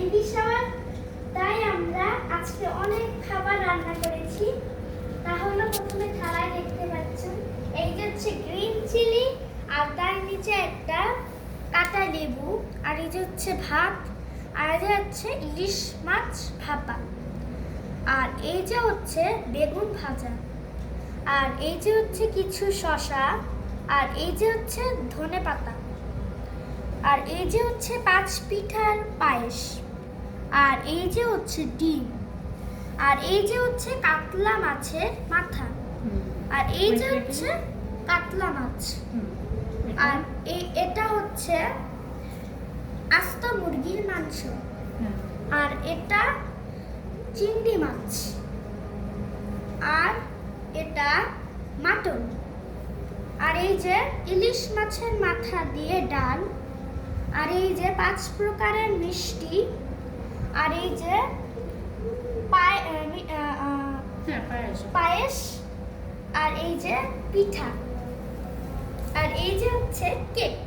Baby shower, তাই আমরা আজকে অনেক খাবার রান্না করেছি। তাহলে প্রথমে থালায় দেখতে পাচ্ছেন এই যে হচ্ছে গ্রিন চিলি, আর তার নিচে একটা কাটা লেবু, আর এই যে হচ্ছে ভাত, আর এই যে হচ্ছে ইলিশ মাছ ভাপা, আর এই যে হচ্ছে বেগুন ভাজা, আর এই যে হচ্ছে কিছু শসা, আর এই যে হচ্ছে ধনেপাতা, আর এই যে হচ্ছে 5 পিঠার পায়েস, আর এই যে হচ্ছে ডিম, আর এই যে হচ্ছে কাতলা মাছের মাথা, আর এই যে হচ্ছে কাতলা মাছ, আর এটা হচ্ছে আস্ত মুরগির মাংস, আর এটা চিংড়ি মাছ, আর এটা মাটন, আর এই যে ইলিশ মাছের মাথা দিয়ে ডাল, আর এই যে 5 প্রকারের মিষ্টি, আর এই যে পায়েস, আর এই যে পিঠা, আর এই যে হচ্ছে কেক।